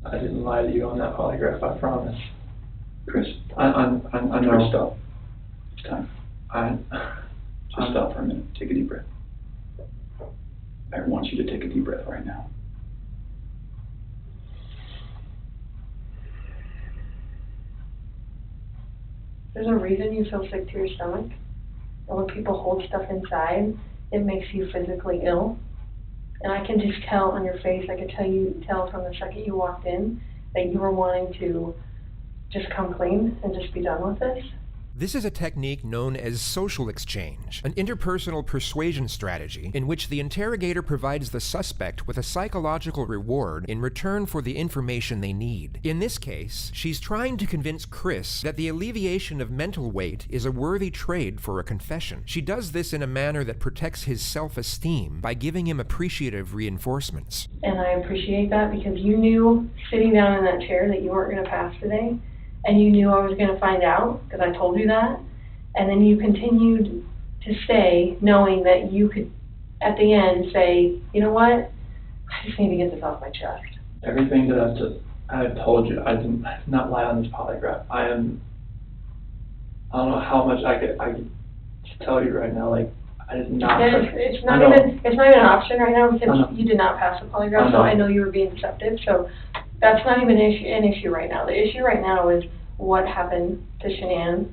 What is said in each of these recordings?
I didn't lie to you on that polygraph, I promise. Chris, I know. Chris, stop. It's time. Just I'm- stop for a minute. Take a deep breath. I want you to take a deep breath right now. There's a reason you feel sick to your stomach. And when people hold stuff inside, it makes you physically ill. And I can just tell on your face, I could tell from the second you walked in that you were wanting to just come clean and just be done with this. This is a technique known as social exchange, an interpersonal persuasion strategy in which the interrogator provides the suspect with a psychological reward in return for the information they need. In this case, she's trying to convince Chris that the alleviation of mental weight is a worthy trade for a confession. She does this in a manner that protects his self-esteem by giving him appreciative reinforcements. And I appreciate that because you knew sitting down in that chair that you weren't going to pass today. And you knew I was going to find out because I told you that. And then you continued to stay knowing that you could, at the end, say, you know what? I just need to get this off my chest. Everything that I've told you, I did not lie on this polygraph. I don't know how much I could tell you right now, like, I did not. It's not even an option right now because you did not pass the polygraph, so I know you were being deceptive. So that's not even an issue right now. The issue right now is what happened to Shanann,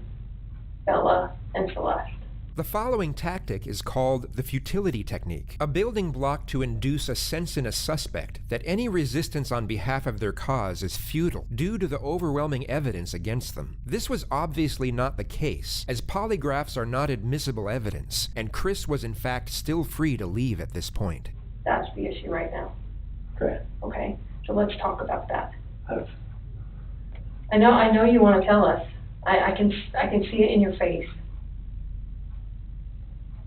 Bella, and Celeste. The following tactic is called the futility technique, a building block to induce a sense in a suspect that any resistance on behalf of their cause is futile due to the overwhelming evidence against them. This was obviously not the case, as polygraphs are not admissible evidence, and Chris was in fact still free to leave at this point. That's the issue right now. Okay. Okay, so let's talk about that. I've I know you want to tell us. I can see it in your face.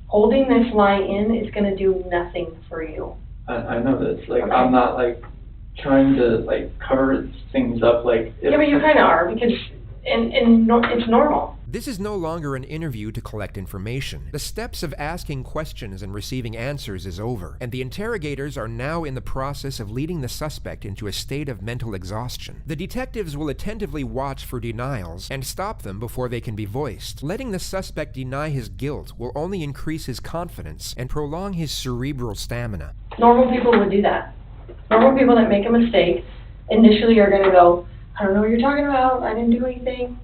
Holding this lie in is going to do nothing for you. I know this. Like, Okay. I'm not, like, trying to, like, cover things up, like... Yeah, but you kind of are, because it's normal. This is no longer an interview to collect information. The steps of asking questions and receiving answers is over, and the interrogators are now in the process of leading the suspect into a state of mental exhaustion. The detectives will attentively watch for denials and stop them before they can be voiced. Letting the suspect deny his guilt will only increase his confidence and prolong his cerebral stamina. Normal people would do that. Normal people that make a mistake initially are going to go, I don't know what you're talking about, I didn't do anything.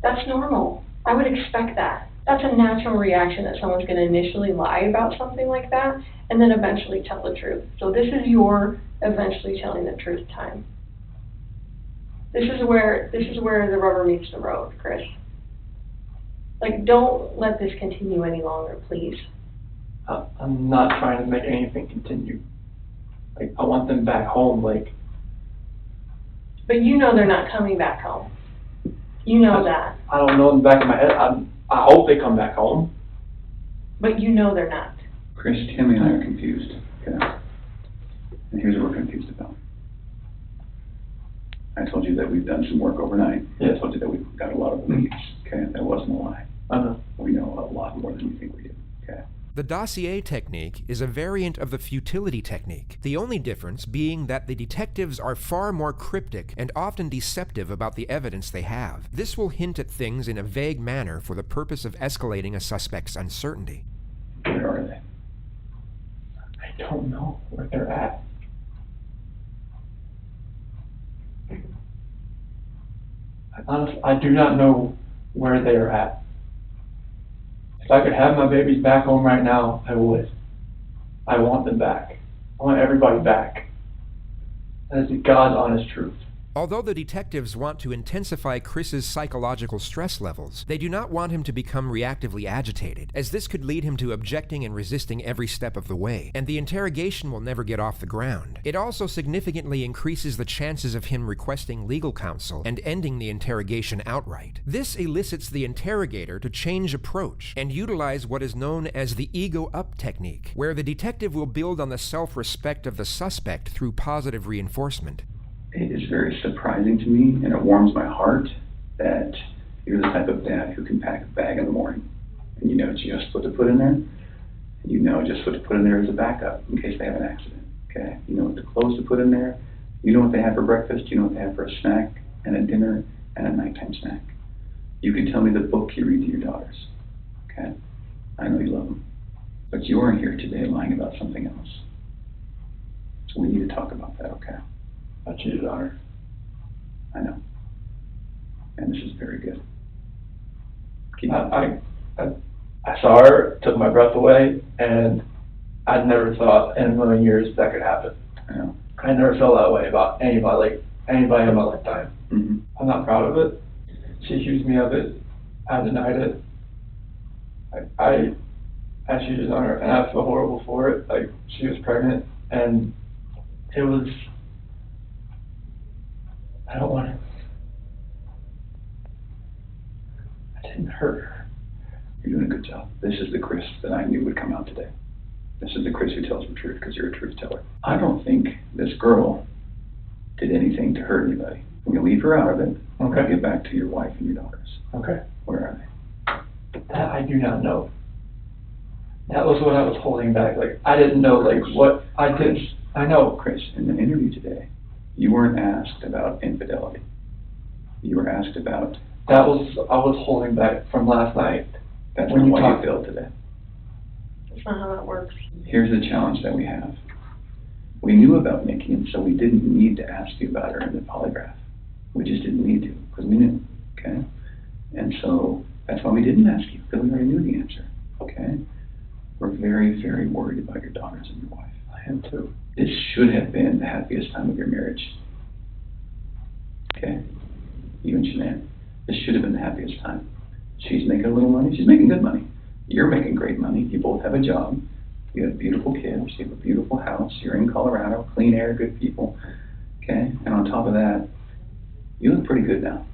That's normal. I would expect that. That's a natural reaction that someone's going to initially lie about something like that and then eventually tell the truth. So this is your eventually telling the truth time. This is where the rubber meets the road, Chris. Like, don't let this continue any longer, please. I'm not trying to make anything continue. Like, I want them back home, like... But you know they're not coming back home. You know that. I don't know in the back of my head. I hope they come back home. But you know they're not. Chris, Tammy and I are confused, okay? And here's what we're confused about. I told you that we've done some work overnight. Yes. I told you that we've got a lot of leads, okay? That wasn't a lie. I know. We know a lot more than we think we do, okay? The dossier technique is a variant of the futility technique, the only difference being that the detectives are far more cryptic and often deceptive about the evidence they have. This will hint at things in a vague manner for the purpose of escalating a suspect's uncertainty. Where are they? I don't know where they're at. Honestly, I do not know where they are at. If I could have my babies back home right now, I would. I want them back. I want everybody back. That is the God's honest truth. Although the detectives want to intensify Chris's psychological stress levels, they do not want him to become reactively agitated, as this could lead him to objecting and resisting every step of the way, and the interrogation will never get off the ground. It also significantly increases the chances of him requesting legal counsel and ending the interrogation outright. This elicits the interrogator to change approach and utilize what is known as the ego-up technique, where the detective will build on the self-respect of the suspect through positive reinforcement. It is very surprising to me, and it warms my heart that you're the type of dad who can pack a bag in the morning, and you know just what to put in there, and you know just what to put in there as a backup in case they have an accident, okay? You know what the clothes to put in there, You know what they have for breakfast, you know what they have for a snack, and a dinner, and a nighttime snack. You can tell me the book you read to your daughters, okay? I know you love them. But you aren't here today lying about something else. So we need to talk about that, okay? I cheated on her. I know. And this is very good. Keep I saw her, took my breath away, and I never thought in a million years that could happen. I know. I never felt that way about anybody in my lifetime. Mm-hmm. I'm not proud of it. She accused me of it. I denied it. I cheated on her, and I feel horrible for it. Like, she was pregnant, and it was, I don't want to, I didn't hurt her. You're doing a good job. This is the Chris that I knew would come out today. This is the Chris who tells the truth because you're a truth teller. I don't think this girl did anything to hurt anybody. We're going to leave her out of it. Okay. Get back to your wife and your daughters. Okay. Where are they? That I do not know. That was what I was holding back. Like, I didn't know, like, what I did. I know. Chris, in the interview today, you weren't asked about infidelity. You were asked about... I was holding back from last night. That's when not you why talked. you failed today. That's not how that works. Here's the challenge that we have. We knew about Nikki, and so we didn't need to ask you about her in the polygraph. We just didn't need to, because we knew, okay? And so that's why we didn't ask you, because we already knew the answer, okay? We're very, very worried about your daughters and your wife. I am too. This should have been the happiest time of your marriage, okay? You and Shanann. This should have been the happiest time. She's making a little money. She's making good money. You're making great money. You both have a job. You have beautiful kids. You have a beautiful house. You're in Colorado. Clean air, good people. Okay? And on top of that, you look pretty good now.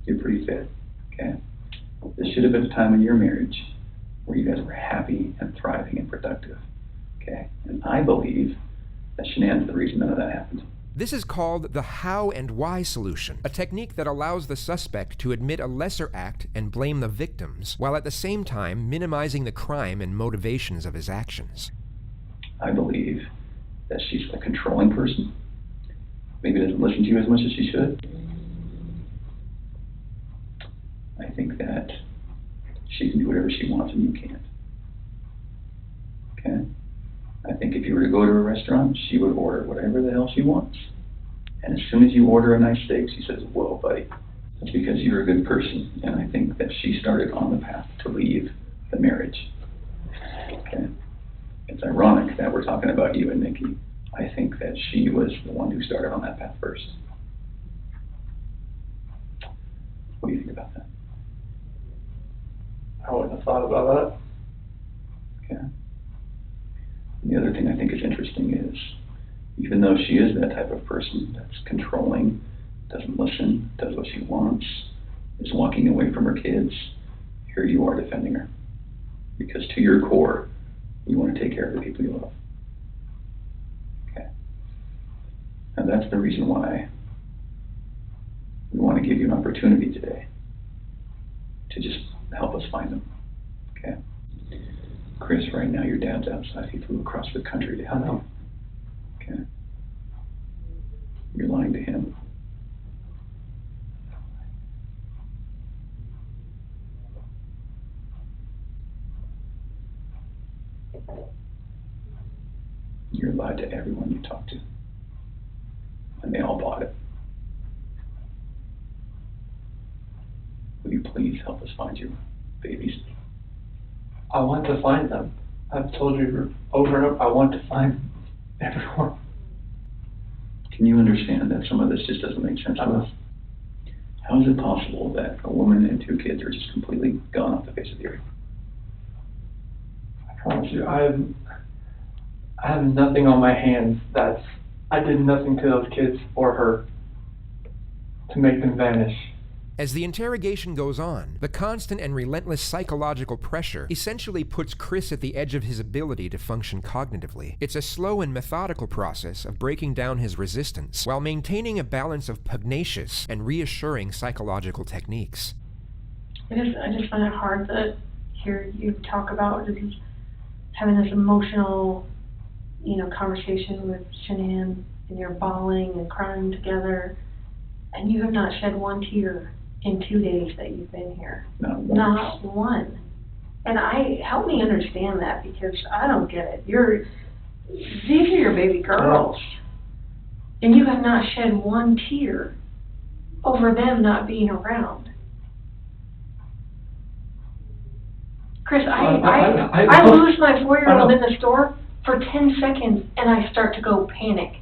You're pretty fit. Okay? This should have been a time in your marriage where you guys were happy and thriving and productive. Okay? And I believe that Shanann's the reason none of that happened. This is called the how and why solution, a technique that allows the suspect to admit a lesser act and blame the victims, while at the same time minimizing the crime and motivations of his actions. I believe that she's a controlling person. Maybe doesn't listen to you as much as she should. I think that she can do whatever she wants and you can't. Okay? I think if you were to go to a restaurant, she would order whatever the hell she wants. And as soon as you order a nice steak, she says, whoa, buddy. That's because you're a good person. And I think that she started on the path to leave the marriage. Okay? It's ironic that we're talking about you and Nikki. I think that she was the one who started on that path first. What do you think about that? I wouldn't have thought about Okay. And the other thing I think is interesting is, even though she is that type of person that's controlling, doesn't listen, does what she wants, is walking away from her kids, here you are defending her. Because to your core, you want to take care of the people you love. Okay. And that's the reason why we want to give you an opportunity today to just help us find them. Okay? Chris, right now your dad's outside. He flew across the country to help you. Okay? You're lying to him. You're lied to everyone you talk to. And they all bought it. Will you please help us find your babies? I want to find them. I've told you over and over, I want to find everyone. Can you understand that some of this just doesn't make sense to us? How is it possible that a woman and 2 kids are just completely gone off the face of the earth? I promise you, I have nothing on my hands I did nothing to those kids or her to make them vanish. As the interrogation goes on, the constant and relentless psychological pressure essentially puts Chris at the edge of his ability to function cognitively. It's a slow and methodical process of breaking down his resistance while maintaining a balance of pugnacious and reassuring psychological techniques. I just find it hard to hear you talk about just having this emotional, conversation with Shanann, and you're bawling and crying together, and you have not shed one tear in 2 days that you've been here. Not one. And help me understand that, because I don't get it. These are your baby girls, and you have not shed one tear over them not being around. Chris, I lose my 4-year-old in the store for 10 seconds, and I start to go panic.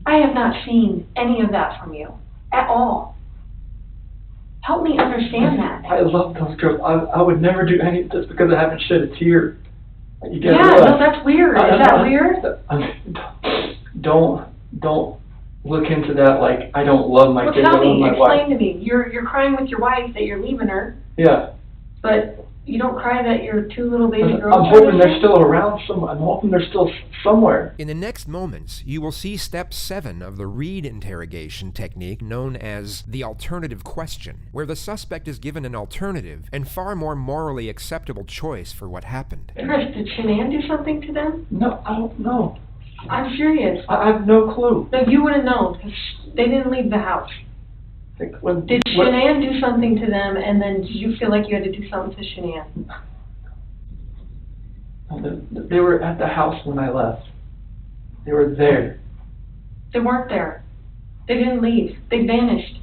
I have not seen any of that from you at all. Help me understand that. I love those girls. I would never do any just because I haven't shed a tear. No, that's weird. Is that weird? Don't look into that like I don't love my kids. Tell me, explain to me. You're crying with your wife that you're leaving her. Yeah. But you don't cry that your 2 little baby girls. I'm hoping they're still around somewhere. I'm hoping they're still somewhere. In the next moments, you will see step 7 of the Reed interrogation technique known as the alternative question, where the suspect is given an alternative and far more morally acceptable choice for what happened. Chris, did Shanann do something to them? No, I don't know. I'm serious. I have no clue. No, you would have known, because they didn't leave the house. Did Shanann do something to them, and then did you feel like you had to do something to Shanann? No, they were at the house when I left. They were there. They weren't there. They didn't leave. They vanished.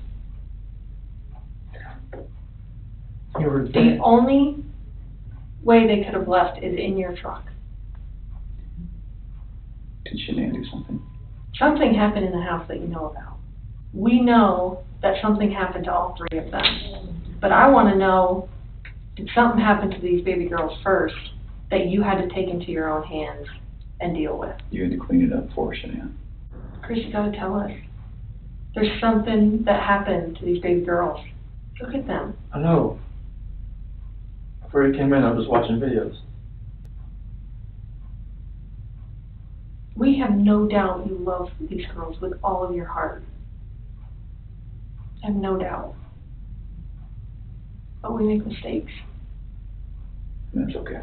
They were there. The only way they could have left is in your truck. Did Shanann do something? Something happened in the house that you know about. We know that something happened to all 3 of them. But I want to know, did something happen to these baby girls first that you had to take into your own hands and deal with? You had to clean it up for Shanann. Chris, you got to tell us. There's something that happened to these baby girls. Look at them. I know. Before you came in, I was watching videos. We have no doubt you love these girls with all of your heart. I have no doubt. But we make mistakes. That's okay.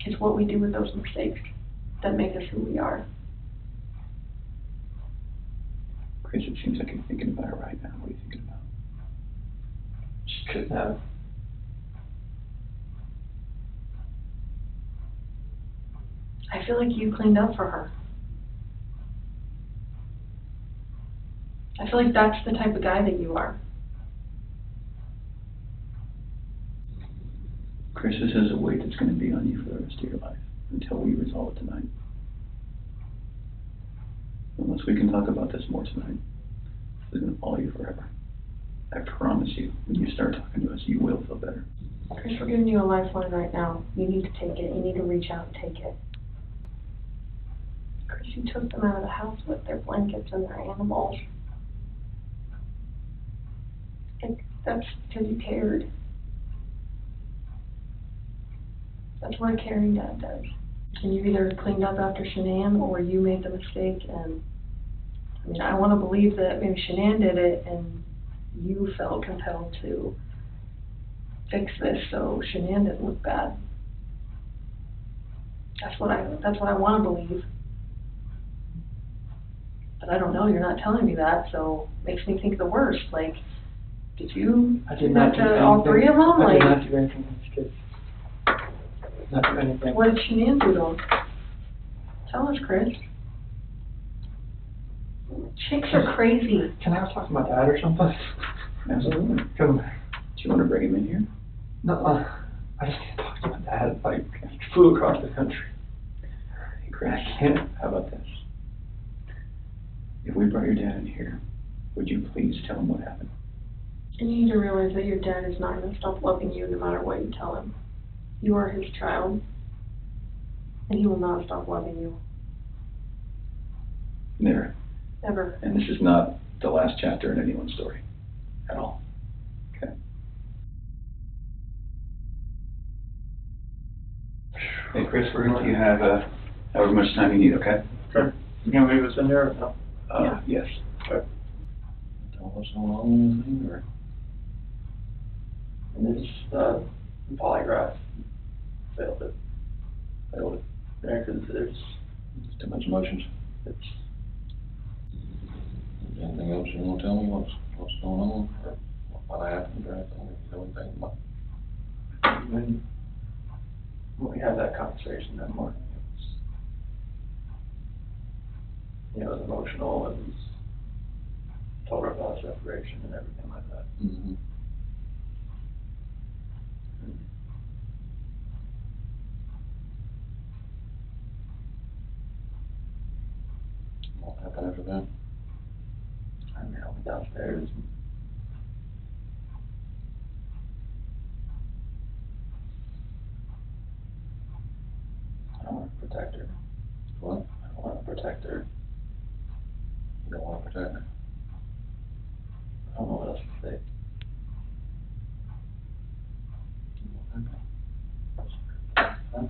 It's what we do with those mistakes that make us who we are. Chris, it seems like you're thinking about it right now. What are you thinking about? She couldn't have. I feel like you cleaned up for her. I feel like that's the type of guy that you are. Chris, this is a weight that's going to be on you for the rest of your life until we resolve it tonight. Unless we can talk about this more tonight, this is going to follow you forever. I promise you, when you start talking to us, you will feel better. Chris, we're giving you a lifeline right now. You need to take it. You need to reach out and take it. Chris, you took them out of the house with their blankets and their animals. And that's because you cared. That's what a caring dad does. And you either cleaned up after Shanann or you made the mistake. And I mean, I want to believe that maybe Shanann did it and you felt compelled to fix this so Shanann didn't look bad. That's what I want to believe. But I don't know, you're not telling me that, so it makes me think the worst. Like, did you I did not do anything. all 3 of them? I did not do anything with these kids. Not do anything. What did Shanann do to them? Tell us, Chris. Chicks are crazy. Can I talk to my dad or something? Absolutely. Come. Do you want to bring him in here? No, I just need to talk to my dad. Like, he flew across the country. Hey, Chris, I can't. how about this? If we brought your dad in here, would you please tell him what happened? And you need to realize that your dad is not going to stop loving you no matter what you tell him. You are his child, and he will not stop loving you. Never. Ever. And this is not the last chapter in anyone's story. At all. Okay. Hey, Chris, we're going to let you have however much time you need, okay? Sure. You gonna leave us in there or no? Yeah. Yes. Okay. Tell us how long anything, or? And it's, polygraph. Failed it. failed it. There, 'cause there's Too much emotions. it's Anything else you wanna tell me, what's going on, or what happened, or anything, if you know anything about? when we had that conversation that morning, it was emotional and told her about separation and everything like that. Mm-hmm. What happened after that? I mean, I went downstairs and I don't want to protect her. What? I don't want to protect her. You don't wanna protect her? I don't know what else to say. Huh?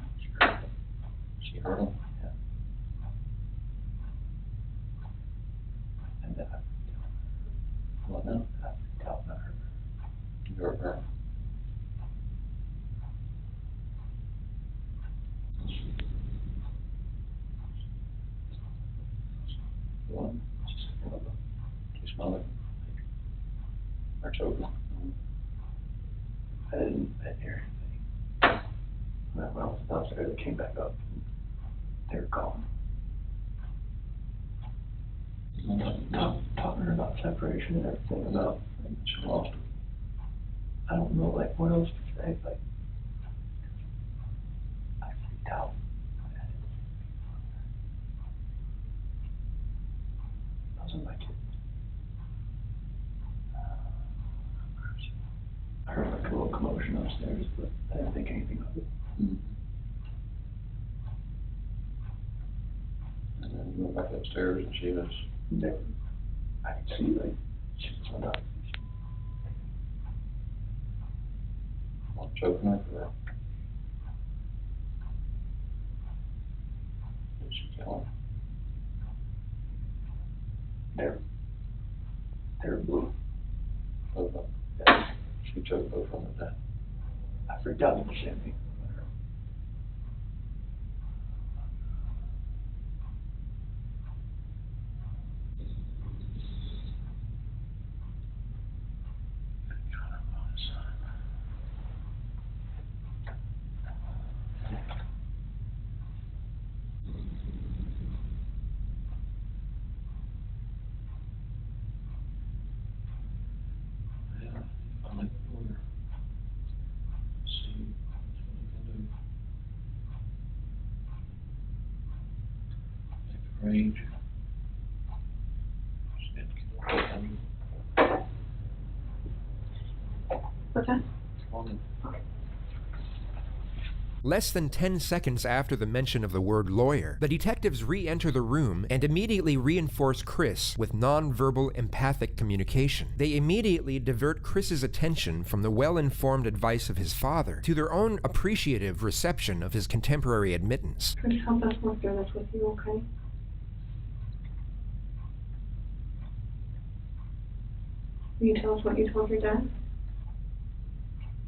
She hurt him? Yeah. And that, What now? I freaked out when I heard her. You hurt her? What? She smothered? Or choking? I didn't hear anything. When I was downstairs, I came back up. They were gone. Talking to her about separation and everything, about, like, She lost her. I don't know, like, what else to say, like, I freaked out. Those are my kids. I heard like a little commotion upstairs, but I didn't think anything of it. Mm-hmm. And then you went back upstairs and she was, There, I could see, like, she was on top. what, choking her, or? Did she kill her? They're blue. Both of them? Yeah. She choked both of them to death. I freaked out at the same thing. Yeah, I like the lawyer. See what he can do. Make the range. Just get to kill her. What's that? Come on in. Less than 10 seconds after the mention of the word lawyer, the detectives re-enter the room and immediately reinforce Chris with non-verbal empathic communication. They immediately divert Chris's attention from the well-informed advice of his father to their own appreciative reception of his contemporary admittance. Chris, help us work through this with you, okay? Will you tell us what you told your dad?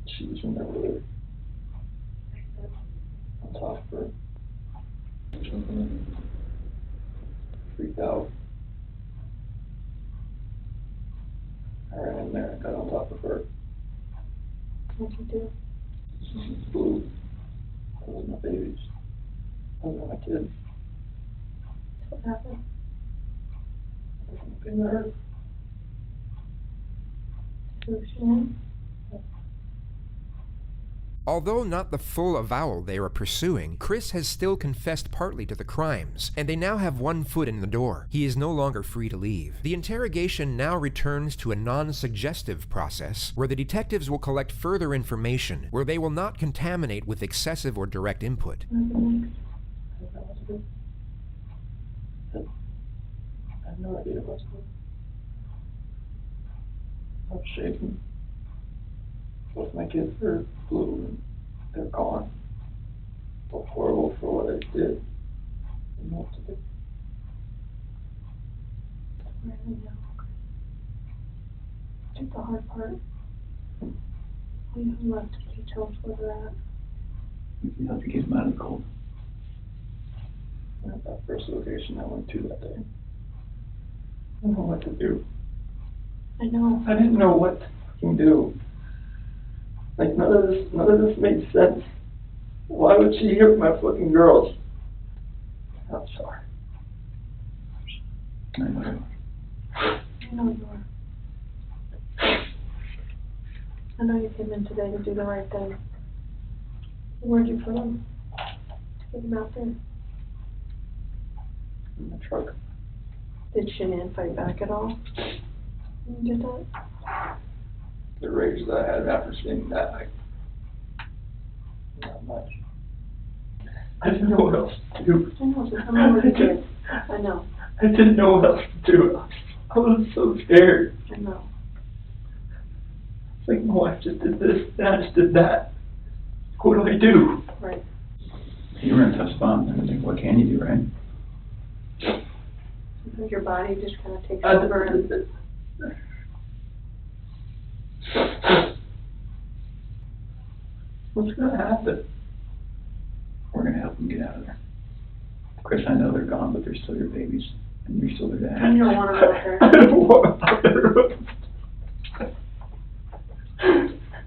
She was in there with her. On top of her. Freaked out. I ran in there and got on top of her. What'd you do? Blue. Those are my babies. Those are my kids. What happened? In there. Who's your name? Although not the full avowal they are pursuing, Chris has still confessed partly to the crimes, and they now have one foot in the door. He is no longer free to leave. The interrogation now returns to a non-suggestive process, where the detectives will collect further information, where they will not contaminate with excessive or direct input. Nothing next. I have no idea what's going on. I'm shaking. Both my kids are blue and they're gone. I feel horrible for what I did. I didn't know what to do. Where are we now? I think the hard part. We have left. Can you tell us where they're at? We can help you get them out of the cold. At that first location I went to that day. I don't know what to do. I know. I didn't know what to fucking do. Like, none of this made sense. Why would she hurt my fucking girls? I'm sorry. I know. I know you are. I know you came in today to do the right thing. Where'd you put him? Take him out there. In the truck. Did Shanann fight back at all? When you did that? The rage that I had after seeing that, not much. I didn't know what else to do. I know, so tell me what you did. I know. I didn't know what else to do. I was so scared. I know. It's like, my wife just did this, and I just did that. What do I do? Right. You were in a tough spot. I think, what can you do, right? Sometimes your body just kind of takes over and... What's going to happen? We're going to help them get out of there. Chris, I know they're gone, but they're still your babies, and you're still their dad. And you don't want them out there. I don't want them out there.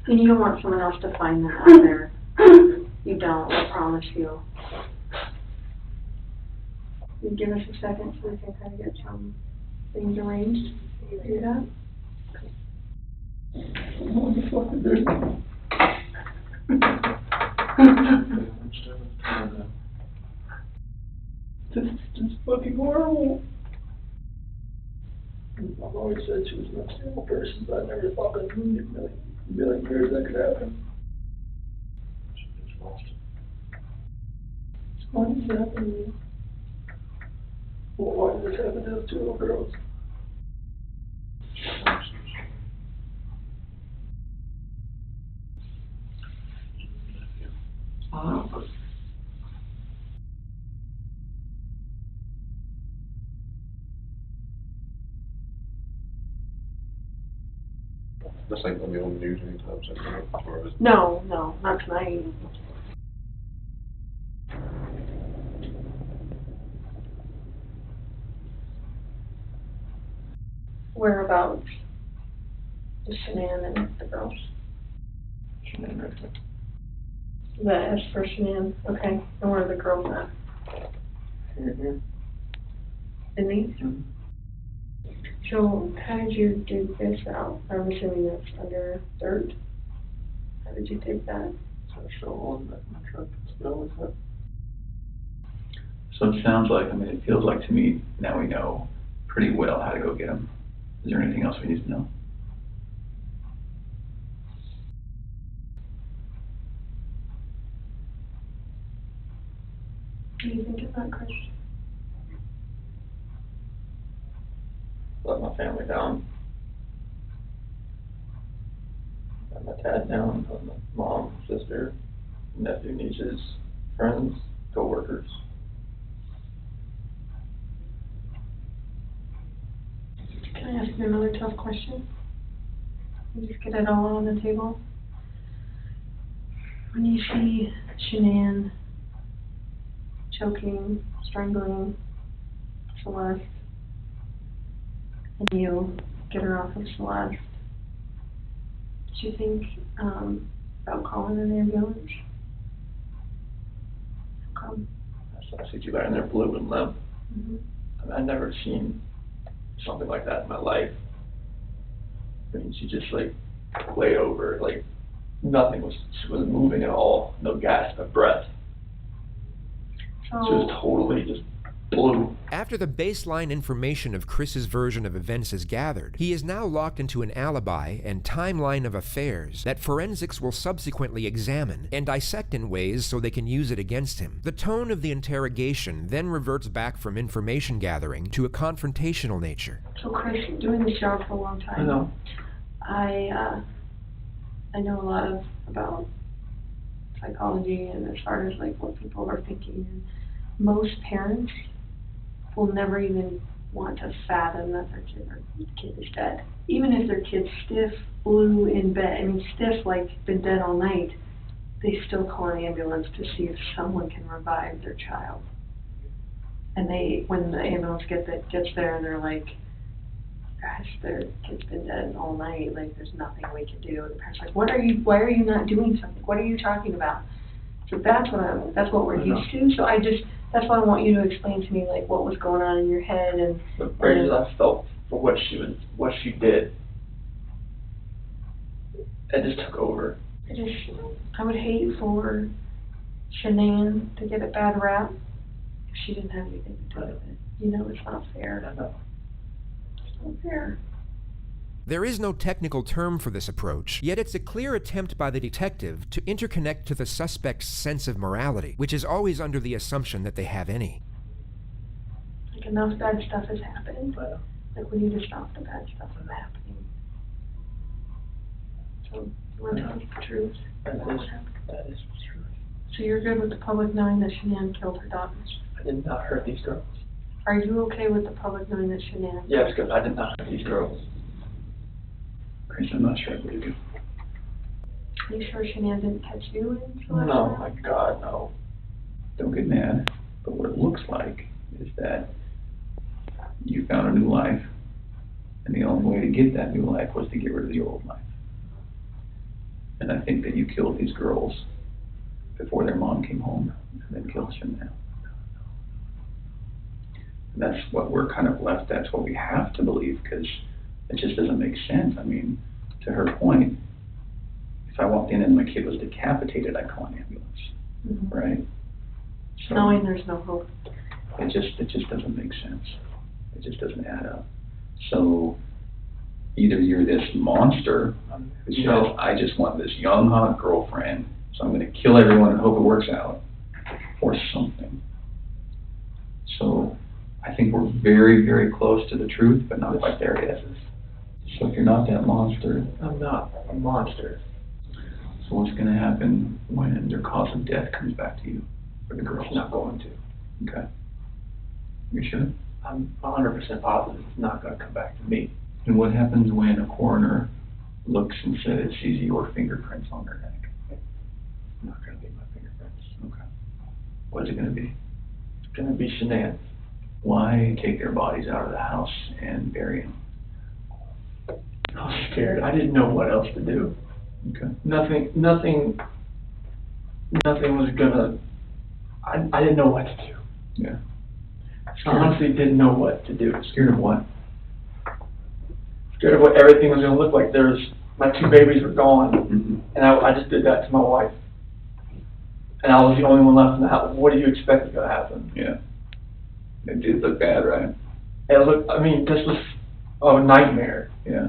And you don't want someone else to find them out there. You don't, I promise you. You give us a second so we can kind of get some things arranged. Can you do that? What the fuck is this? This is just fucking horrible. I've always said she was an unstable person, but I never thought that in a million years that could happen. She just lost it. Why does this happen to me? Well, why did this happen to those two little girls? This ain't gonna be on the news anytime soon, or is it? No, not tonight. Whereabouts is Shanann and the girls? Shanann right there. That is for Shanann, okay. And where are the girls at? Here. In these? Mhm. So how did you dig this out? I'm assuming that's under dirt. How did you dig that? So a shovel in the truck still is up. So it sounds like, it feels like to me, now we know pretty well how to go get them. Is there anything else we need to know? What do you think of that, Chris? Let my family down. Let my dad down, let my mom, sister, nephew, nieces, friends, co-workers. Can I ask you another tough question? You just get it all on the table. When you see Shanann choking, strangling Celeste, and you get her off of Celeste, did you think about calling an ambulance? How come? I see you lying there blue and limp. Mm-hmm. I've never seen something like that in my life. She just laid over, nothing she wasn't moving at all, no gasp of breath. She was totally just blue. After the baseline information of Chris's version of events is gathered, he is now locked into an alibi and timeline of affairs that forensics will subsequently examine and dissect in ways so they can use it against him. The tone of the interrogation then reverts back from information gathering to a confrontational nature. So Chris, doing this job for a long time. I know. I know a lot about psychology and as far as what people are thinking. And most parents will never even want to fathom that their kid is dead. Even if their kid's stiff, blue in bed, stiff been dead all night, they still call an ambulance to see if someone can revive their child. And when the ambulance gets there, they're like, gosh, their kid's been dead all night, like, there's nothing we can do. And the parents are like, why are you not doing something? What are you talking about? So that's what we're used to, so that's why I want you to explain to me, like, what was going on in your head and. The rage I felt for what she did, it just took over. I would hate for Shanann to get a bad rap if she didn't have anything to do with it. You know, it's not fair. I know. It's not fair. There is no technical term for this approach, yet it's a clear attempt by the detective to interconnect to the suspect's sense of morality, which is always under the assumption that they have any. Like, enough bad stuff has happened. Like, we need to stop the bad stuff from happening. So, you want to tell us the truth? That is true. So you're good with the public knowing that Shanann killed her daughters? I did not hurt these girls. Are you okay with the public knowing that Shanann? Yes, because I did not hurt these girls. Chris, I'm not sure I believe you. Are you sure Shanann didn't catch you in? No, my God, no. Don't get mad, but what it looks like is that you found a new life, and the only way to get that new life was to get rid of the old life. And I think that you killed these girls before their mom came home, and then killed Shanann. And that's what we're kind of left, that's what we have to believe, because it just doesn't make sense. I mean, to her point, if I walked in and my kid was decapitated, I'd call an ambulance, right? So knowing there's no hope. It just doesn't make sense. It just doesn't add up. So either you're this monster who says, I just want this young, hot girlfriend, so I'm going to kill everyone and hope it works out, or something. So I think we're very, very close to the truth, but not quite there yet. So if you're not that monster, I'm not a monster. so what's going to happen when their cause of death comes back to you, for the girls? It's not going to. Okay. You sure? I'm 100% positive it's not going to come back to me. And what happens when a coroner looks and says, sees your fingerprints on their neck? It's not going to be my fingerprints. Okay. What's it going to be? It's going to be Shanann. Why take their bodies out of the house and bury them? I was scared. I didn't know what else to do. Okay. Nothing was gonna, I didn't know what to do. Yeah. I honestly didn't know what to do. Scared of what? Scared of what everything was gonna look like. My 2 babies were gone, Mm-hmm. and I just did that to my wife. And I was the only one left in the house. What do you expect is gonna happen? Yeah. It did look bad, right? This was a nightmare. Yeah.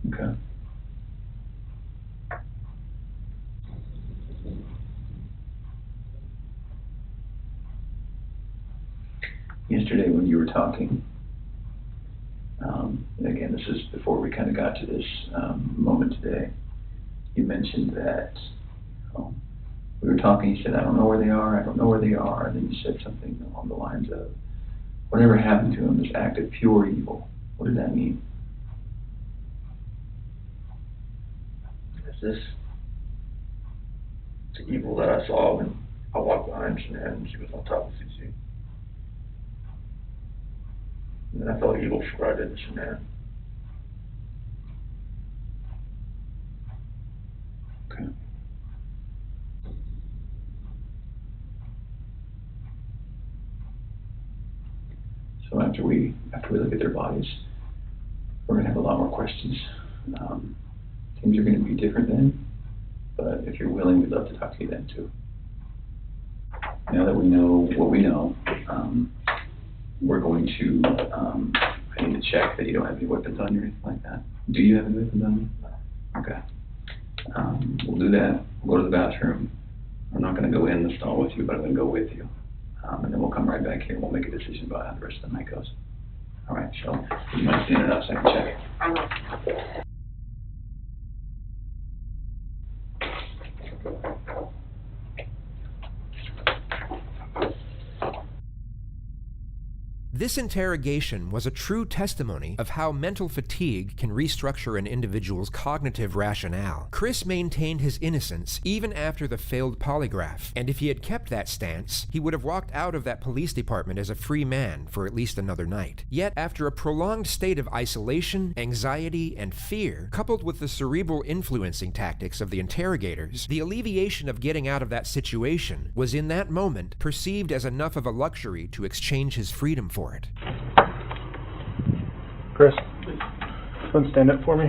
Okay. Yesterday when you were talking, again, this is before we kind of got to this moment today, you mentioned that we were talking, you said, I don't know where they are, and then you said something along the lines of, whatever happened to them, this act of pure evil. What does that mean? It's the evil that I saw when I walked behind Shanann and she was on top of CC. And then I felt evil for what I did to Shanann. Okay. So after we look at their bodies, we're gonna have a lot more questions. Things are gonna be different then, but if you're willing, we'd love to talk to you then too. Now that we know what we know, we're going to, I need to check that you don't have any weapons on you or anything like that. Do you have any weapons on you? Okay. We'll do that. We'll go to the bathroom. I'm not gonna go in the stall with you, but I'm gonna go with you. And then we'll come right back here and we'll make a decision about how the rest of the night goes. All right, so you mind standing up so I can check it? I will. This interrogation was a true testimony of how mental fatigue can restructure an individual's cognitive rationale. Chris maintained his innocence even after the failed polygraph, and if he had kept that stance, he would have walked out of that police department as a free man for at least another night. Yet, after a prolonged state of isolation, anxiety, and fear, coupled with the cerebral influencing tactics of the interrogators, the alleviation of getting out of that situation was in that moment perceived as enough of a luxury to exchange his freedom for it. Chris, come stand up for me.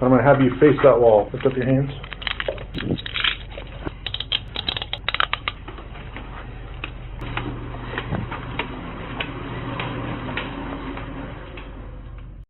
I'm going to have you face that wall. Lift up your hands.